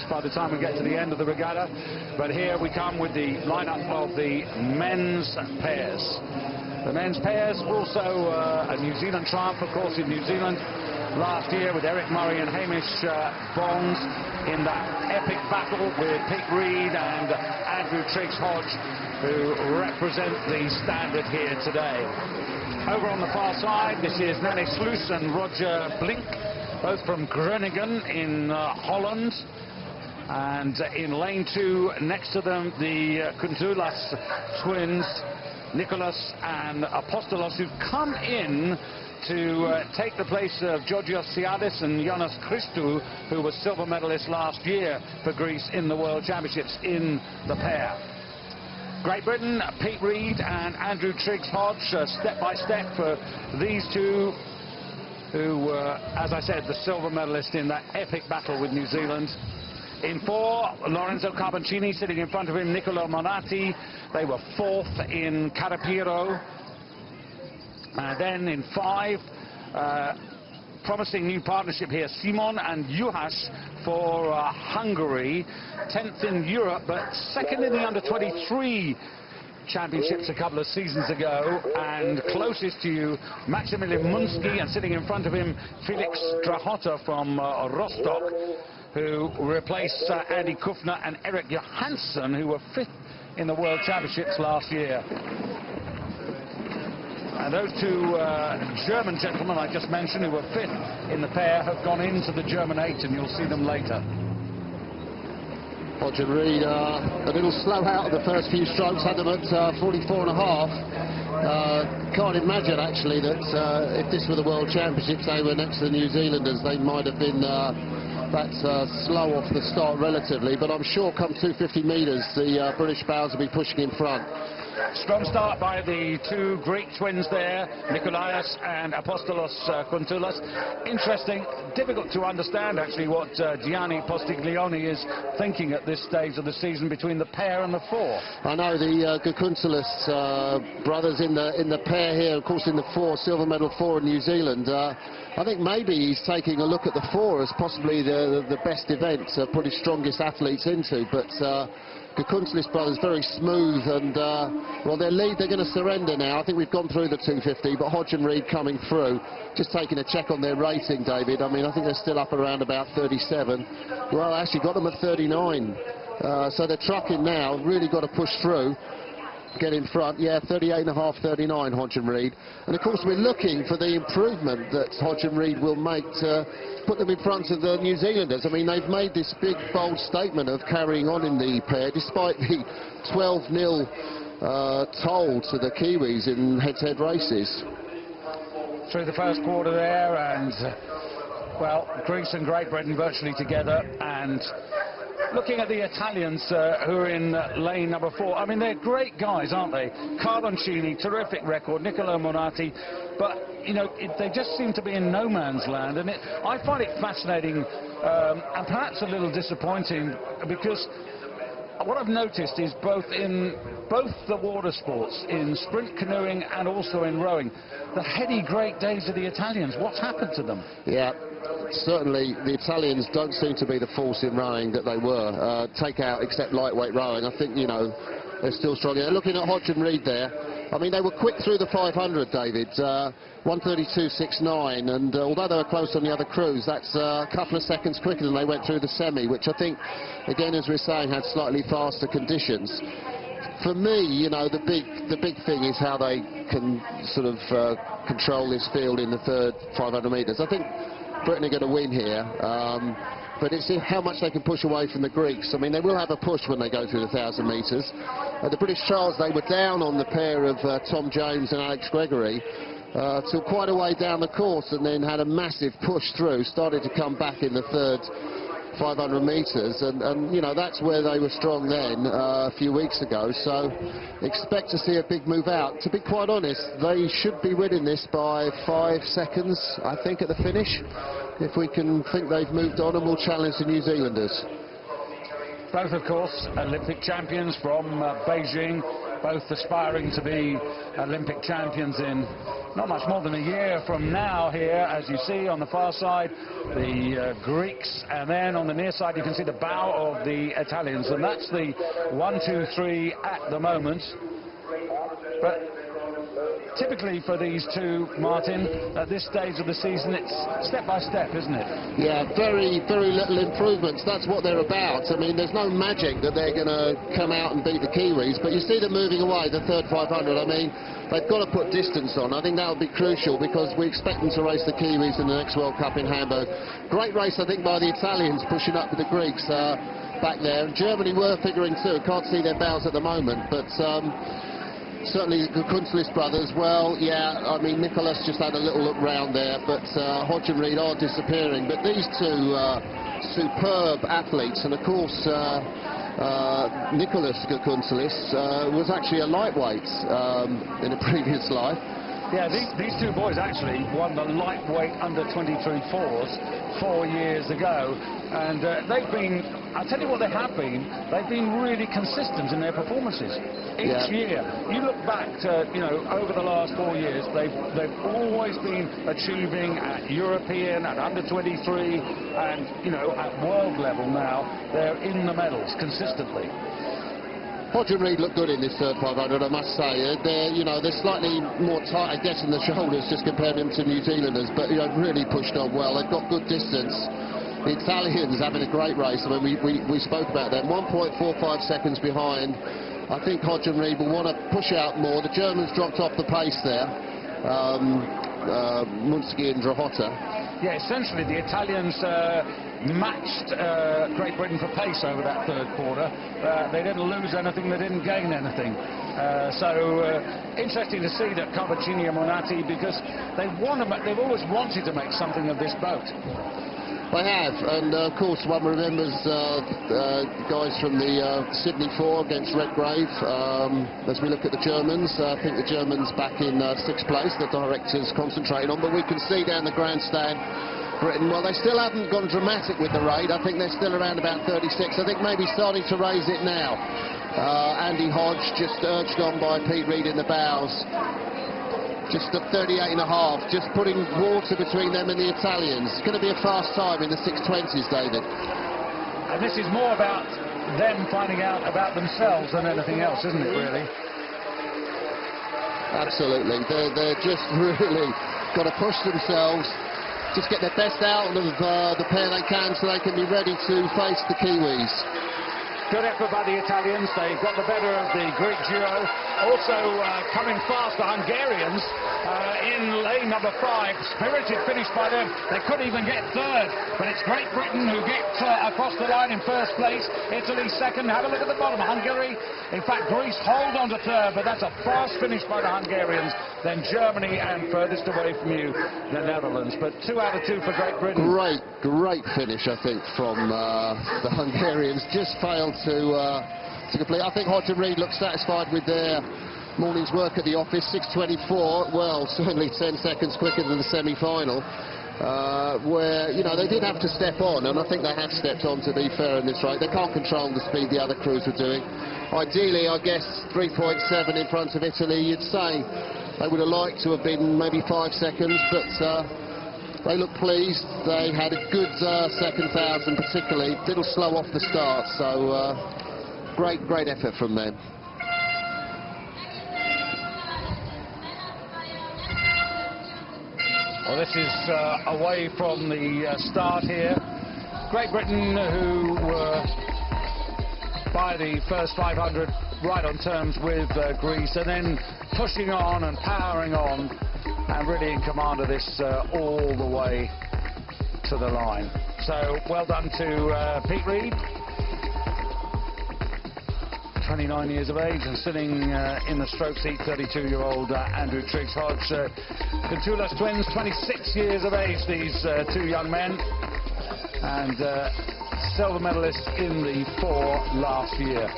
by the time we get to the end of the regatta. But here we come with the lineup of the men's pairs. The men's pairs also a New Zealand triumph, of course, in New Zealand last year with Eric Murray and Hamish Bonds in that epic battle with Pete Reed and Andrew Triggs-Hodge, who represent the standard here today. Over on the far side, this is Nanny Sluis and Roger Blink, both from Groningen in Holland. And in lane 2, next to them, the Kuntulas twins, Nicholas and Apostolos, who've come in to take the place of Georgios Siadis and Jonas Christou, who was silver medalist last year for Greece in the World Championships in the pair. Great Britain, Pete Reed and Andrew Triggs-Hodge, step by step for these two, who were, as I said, the silver medalist in that epic battle with New Zealand. In 4, Lorenzo Carboncini sitting in front of him, Niccolo Monati. They were 4th in Carapiro. Then in 5, promising new partnership here, Simon and Juhas for Hungary. 10th in Europe, but 2nd in the under-23 championships a couple of seasons ago. And closest to you, Maximilian Munsky, and sitting in front of him, Felix Strahota from Rostock, who replaced Andy Kufner and Eric Johansson, who were 5th in the World Championships last year. And those two German gentlemen I just mentioned, who were 5th in the pair, have gone into the German 8, and you'll see them later. Hodge and Reed a little slow out of the first few strokes, had them at 44.5. Can't imagine actually that if this were the World Championships, they were next to the New Zealanders, they might have been that slow off the start relatively, but I'm sure come 250 metres the British bows will be pushing in front. Strong start by the two Greek twins there, Nikolaos and Apostolos Kuntulas. Interesting, difficult to understand actually what Gianni Postiglione is thinking at this stage of the season between the pair and the 4. I know the Kuntulas brothers in the pair here, of course in the 4, silver medal 4 in New Zealand. I think maybe he's taking a look at the 4 as possibly the best event, put his strongest athletes into, but the Kuntulis brothers very smooth, and well, their lead, they're going to surrender now. I think we've gone through the 250, but Hodge and Reed coming through. Just taking a check on their rating, David. I mean, I think they're still up around about 37. Well, actually got them at 39. So they're trucking now, really got to push through, get in front. Yeah, 38.5, 39, Hodge and Reed. And of course, we're looking for the improvement that Hodge and Reed will make to put them in front of the New Zealanders. I mean, they've made this big, bold statement of carrying on in the pair, despite the 12-0 toll to the Kiwis in head-to-head races. Through the first quarter there, and, well, Greece and Great Britain virtually together, and looking at the Italians who are in lane number 4, I mean, they're great guys, aren't they? Carboncini, terrific record, Niccolo Monati, but, you know, they just seem to be in no man's land, and I find it fascinating and perhaps a little disappointing, because what I've noticed is both the water sports, in sprint canoeing and also in rowing, the heady great days of the Italians. What's happened to them? Yeah. Certainly the Italians don't seem to be the force in rowing that they were. Take out except lightweight rowing, I think, you know, they're still strong. Looking at Hodge and Reed there, I mean, they were quick through the 500, David, 1:32.69, and although they were close on the other crews, that's a couple of seconds quicker than they went through the semi, which I think, again, as we're saying, had slightly faster conditions. For me, you know, the big thing is how they can sort of control this field in the third 500 metres. I think Britain are going to win here, but it's how much they can push away from the Greeks. I mean, they will have a push when they go through the 1,000 metres. The British trials, they were down on the pair of Tom James and Alex Gregory till quite a way down the course, and then had a massive push through, started to come back in the third 500 metres, and you know, that's where they were strong then a few weeks ago, so expect to see a big move out. To be quite honest, they should be winning this by 5 seconds, I think, at the finish, if we can think they've moved on and will challenge the New Zealanders. Both, of course, Olympic champions from Beijing both aspiring to be Olympic champions in not much more than a year from now here, as you see on the far side, the Greeks, and then on the near side you can see the bow of the Italians, and that's the 1, 2, 3 at the moment. But typically for these two, Martin, at this stage of the season, it's step by step, isn't it? Yeah, very, very little improvements. That's what they're about. I mean, there's no magic that they're going to come out and beat the Kiwis, but you see them moving away, the third 500. I mean, they've got to put distance on. I think that would be crucial because we expect them to race the Kiwis in the next World Cup in Hamburg. Great race, I think, by the Italians pushing up with the Greeks back there. And Germany were figuring too. Can't see their bows at the moment, but certainly the Kunzelis brothers, well, yeah, I mean, Nicholas just had a little look round there, but Hodge and Reed are disappearing. But these two superb athletes, and of course Nicholas Kunzelis was actually a lightweight in a previous life. Yeah, these two boys actually won the lightweight under 23 fours 4 years ago, and they've been, I'll tell you what they have been, they've been really consistent in their performances each year. You look back to, you know, over the last 4 years, they've always been achieving at European, at under 23, and, you know, at world level now, they're in the medals consistently. Hodge and Reed look good in this third 500, I must say. They're slightly more tight, I guess, in the shoulders just compared to New Zealanders, but really pushed on well. They've got good distance. The Italians having a great race. I mean, we spoke about them. 1.45 seconds behind. I think Hodge and Reed will want to push out more. The Germans dropped off the pace there. Munski and Drahota. Yeah, essentially the Italians matched Great Britain for pace over that third quarter. They didn't lose anything, they didn't gain anything. Interesting to see that Cavaccini and Monati, because they've always wanted to make something of this boat. They have, and of course one remembers guys from the Sydney 4 against Redgrave. As we look at the Germans, I think the Germans back in 6th place, the directors concentrating on, but we can see down the grandstand Britain, well, they still haven't gone dramatic with the raid. I think they're still around about 36. I think maybe starting to raise it now. Andy Hodge just urged on by Pete Reed in the bows. Just at 38.5, just putting water between them and the Italians. It's going to be a fast time in the 620s, David. And this is more about them finding out about themselves than anything else, isn't it, really? Absolutely. They're just really got to push themselves, just get their best out of the pair they can so they can be ready to face the Kiwis. Good effort by the Italians. They've got the better of the Greek duo. Also coming fast, the Hungarians in lane number 5. Spirited finish by them. They couldn't even get third, but it's Great Britain who get across the line in first place. Italy second. Have a look at the bottom. Hungary, in fact, Greece hold on to third, but that's a fast finish by the Hungarians. Then Germany, and furthest away from you, the Netherlands. But 2 out of 2 for Great Britain. Great finish, I think, from the Hungarians. Just failed to complete. I think Hodge and Reed look satisfied with their morning's work at the office. 6:24, well, certainly 10 seconds quicker than the semi-final, where, they did have to step on, and I think they have stepped on, to be fair, in this race. They can't control the speed the other crews were doing. Ideally, I guess, 3.7 in front of Italy. You'd say they would have liked to have been maybe 5 seconds, but they look pleased. They had a good second 1,000, particularly. A little slow off the start, so great effort from them. Well, this is away from the start here. Great Britain, who were by the first 500 right on terms with Greece, and then pushing on and powering on, and really in command of this all the way to the line. So well done to Pete Reed, 29 years of age, and sitting in the stroke seat, 32-year-old Andrew Triggs-Hodge. The Toulouse twins, 26 years of age, these two young men, and silver medalists in the 4 last year.